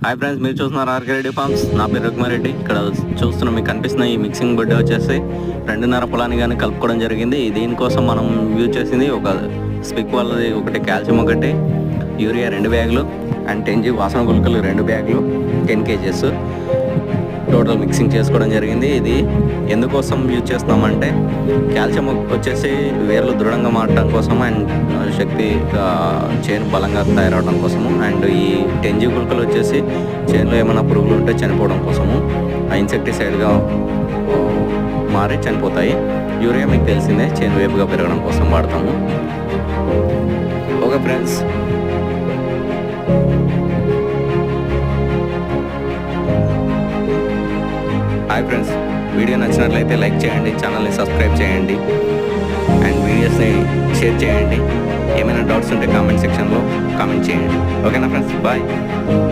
Hi friends, మీరు చూస్తున్నారు RK Reddy forms. నా పేరు రఘుమారెడ్డి. ఇక్కడ చూస్తున్న మీకు కనిపిస్తున్న ఈ మిక్సింగ్ బెడ్ వచ్చేసి 2.5 పొలాన్ని కానీ కలుపుకోవడం జరిగింది. దీనికోసం మనం యూజ్ చేసింది ఒక స్పిక్ వాళ్ళది ఒకటి, కాల్షియం ఒకటి, యూరియా 2 బ్యాగులు అండ్ 10G వాసన గుళికలు 2 బ్యాగులు 10 kgs టోటల్ మిక్సింగ్ చేసుకోవడం జరిగింది. ఇది ఎందుకోసం యూజ్ చేస్తామంటే కాల్షియం వచ్చేసి వేర్లు దృఢంగా మారడం కోసం అండ్ శక్తి చేను బలంగా తయారవడం కోసము, అండ్ ఈ 10G గుళికలు వచ్చేసి చేనులో ఏమైనా పురుగులు ఉంటే చనిపోవడం కోసము, ఇన్సెక్టిసైడ్గా మారి చనిపోతాయి. యూరియా మీకు తెలిసిందే, చేను వేపుగా పెరగడం కోసం వాడతాము. Okay friends, hi friends, video నచ్చినట్లయితే లైక్ చేయండి, ఛానల్ని సబ్స్క్రైబ్ చేయండి అండ్ వీడియోస్ని షేర్ చేయండి. ఏమైనా డౌట్స్ ఉంటే కామెంట్ సెక్షన్లో కామెంట్ చేయండి. ఓకేనా ఫ్రెండ్స్, బాయ్.